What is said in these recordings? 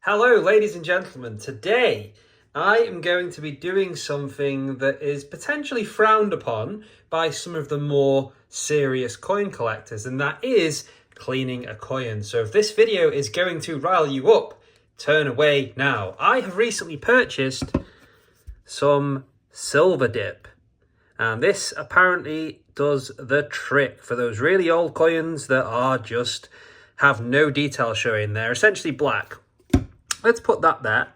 Hello, ladies and gentlemen. Today, I am going to be doing something that is potentially frowned upon by some of the more serious coin collectors, and that is cleaning a coin. So if this video is going to rile you up, turn away now. I have recently purchased some Silver Dip, and this apparently does the trick for those really old coins that are just have no detail showing. They're essentially black. Let's put that there.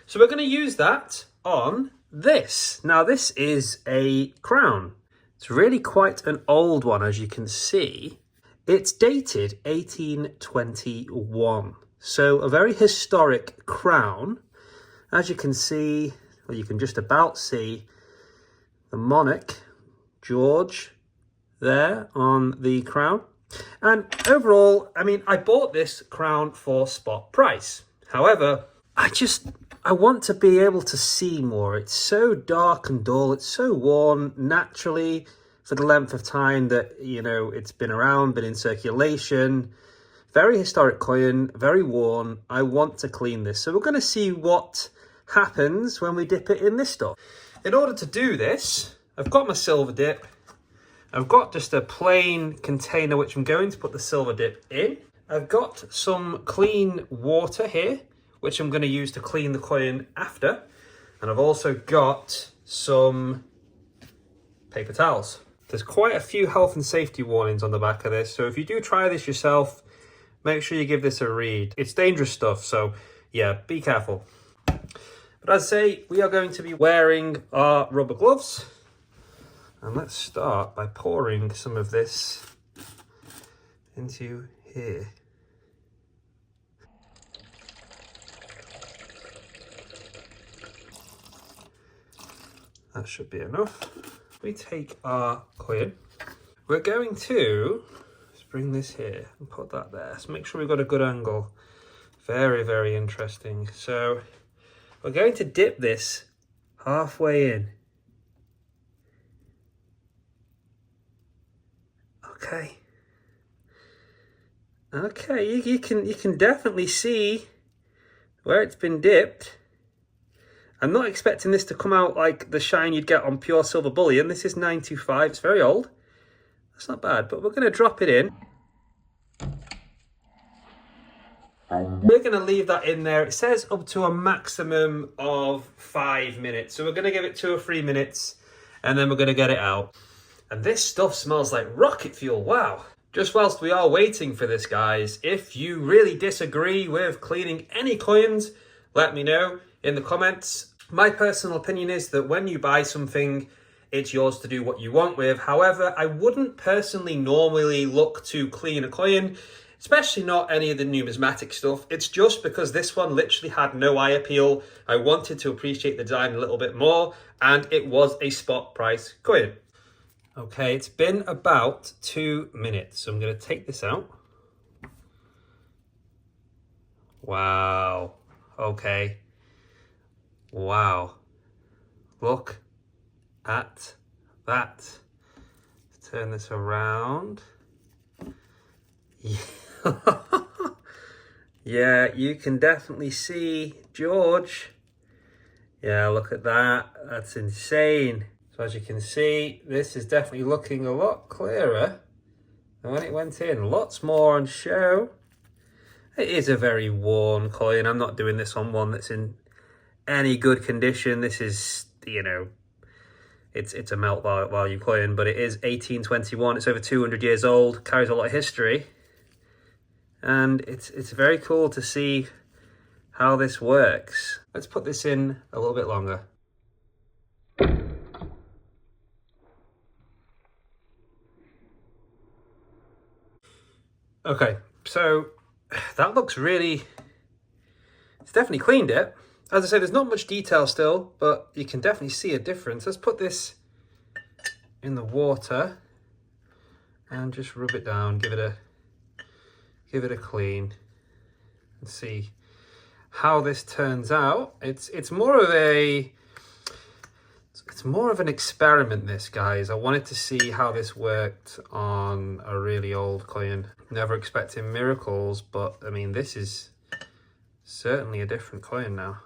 So we're going to use that on this. Now this is a crown. It's really quite an old one, as you can see. It's dated 1821. So a very historic crown. As you can see, or you can just about see, the monarch, George, there on the crown. And overall, I mean, I bought this crown for spot price. However, I want to be able to see more. It's so dark and dull. It's so worn naturally for the length of time that, you know, it's been around, been in circulation. Very historic coin, very worn. I want to clean this. So we're going to see what happens when we dip it in this stuff. In order to do this, I've got my Silver Dip. I've got just a plain container which I'm going to put the Silver Dip in. I've got some clean water here, which I'm going to use to clean the coin after. And I've also got some paper towels. There's quite a few health and safety warnings on the back of this, so if you do try this yourself, make sure you give this a read. It's dangerous stuff, so yeah, be careful. But as I say, we are going to be wearing our rubber gloves. And let's start by pouring some of this into here. That should be enough. We take our coin. We're going to just bring this here and put that there. So make sure we've got a good angle. Very, very interesting. So we're going to dip this halfway in. Okay. Okay, you can definitely see where it's been dipped. I'm not expecting this to come out like the shine you'd get on pure silver bullion. This is 925, it's very old. That's not bad, but we're going to drop it in. We're going to leave that in there. It says up to a maximum of 5 minutes. So we're going to give it 2 or 3 minutes and then we're going to get it out. And this stuff smells like rocket fuel, wow. Just whilst we are waiting for this, guys, if you really disagree with cleaning any coins, let me know in the comments. My personal opinion is that when you buy something, it's yours to do what you want with. However, I wouldn't personally normally look to clean a coin, especially not any of the numismatic stuff. It's just because this one literally had no eye appeal. I wanted to appreciate the design a little bit more, and it was a spot price coin. Okay, it's been about 2 minutes, so I'm going to take this out. Wow. Okay. Wow. Look at that. Let's turn this around. Yeah. Yeah, you can definitely see George. Yeah, look at that. That's insane. So as you can see, this is definitely looking a lot clearer than when it went in. Lots more on show. It is a very worn coin. I'm not doing this on one that's in any good condition. This is, you know, it's a melt value coin, but it is 1821. It's over 200 years old, carries a lot of history. And it's very cool to see how this works. Let's put this in a little bit longer. Okay, so that looks really, it's definitely cleaned it. As I say, there's not much detail still, but you can definitely see a difference. Let's put this in the water and just rub it down, give it a clean and see how this turns out. It's more of an experiment, this, guys. I wanted to see how this worked on a really old coin. Never expecting miracles, but I mean, this is Certainly a different coin now.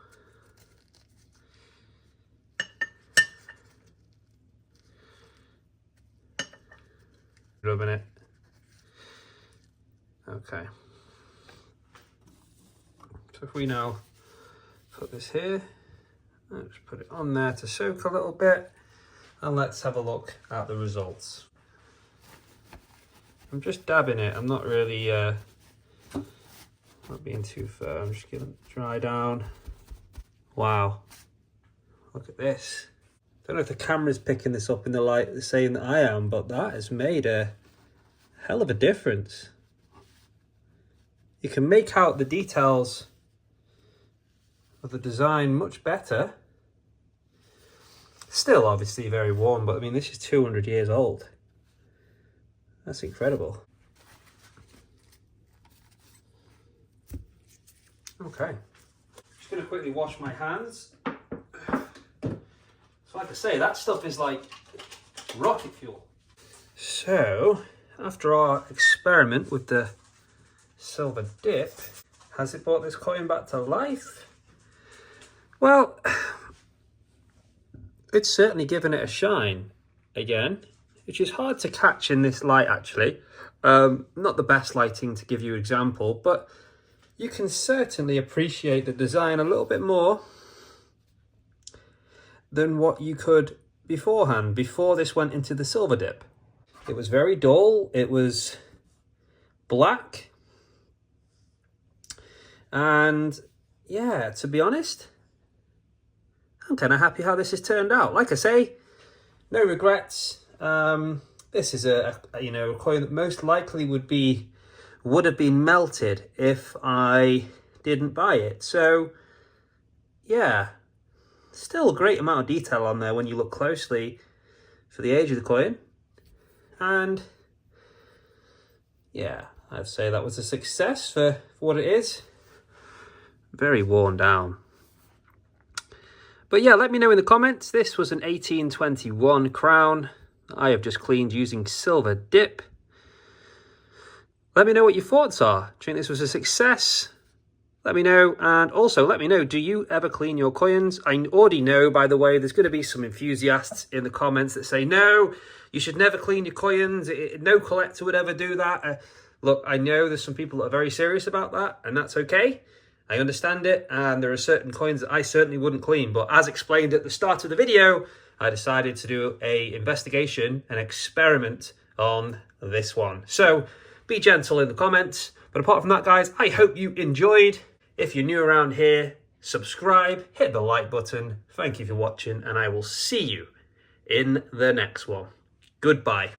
Rubbing it. Okay. So if we now put this here, let's put it on there to soak a little bit, and let's have a look at the results. I'm just dabbing it. I'm not really not being too fair. I'm just gonna dry down. Wow, look at this. Don't know if the camera's picking this up in the light the same that I am, but that has made a hell of a difference. You can make out the details of the design much better. Still obviously very worn, but I mean, this is 200 years old. That's incredible. Okay, just gonna quickly wash my hands. So like I say, that stuff is like rocket fuel. So after our experiment with the silver dip, has it brought this coin back to life? Well, it's certainly given it a shine again, which is hard to catch in this light actually. Not the best lighting to give you an example, but you can certainly appreciate the design a little bit more than what you could beforehand, before this went into the silver dip. It was very dull, it was black, and yeah, to be honest, I'm kind of happy how this has turned out. Like I say, no regrets. This is a coin that most likely would have been melted if I didn't buy it. So yeah, still a great amount of detail on there when you look closely for the age of the coin. And yeah, I'd say that was a success for what it is. Very worn down. But yeah, let me know in the comments. This was an 1821 crown I have just cleaned using silver dip. Let me know what your thoughts are. Do you think this was a success? Let me know. And also let me know, do you ever clean your coins? I already know, by the way, there's going to be some enthusiasts in the comments that say, no, you should never clean your coins. No collector would ever do that. Look, I know there's some people that are very serious about that, and that's okay. I understand it, and there are certain coins that I certainly wouldn't clean. But as explained at the start of the video, I decided to do an investigation, an experiment on this one. So be gentle in the comments. But apart from that, guys, I hope you enjoyed. If you're new around here, subscribe, hit the like button. Thank you for watching, and I will see you in the next one. Goodbye.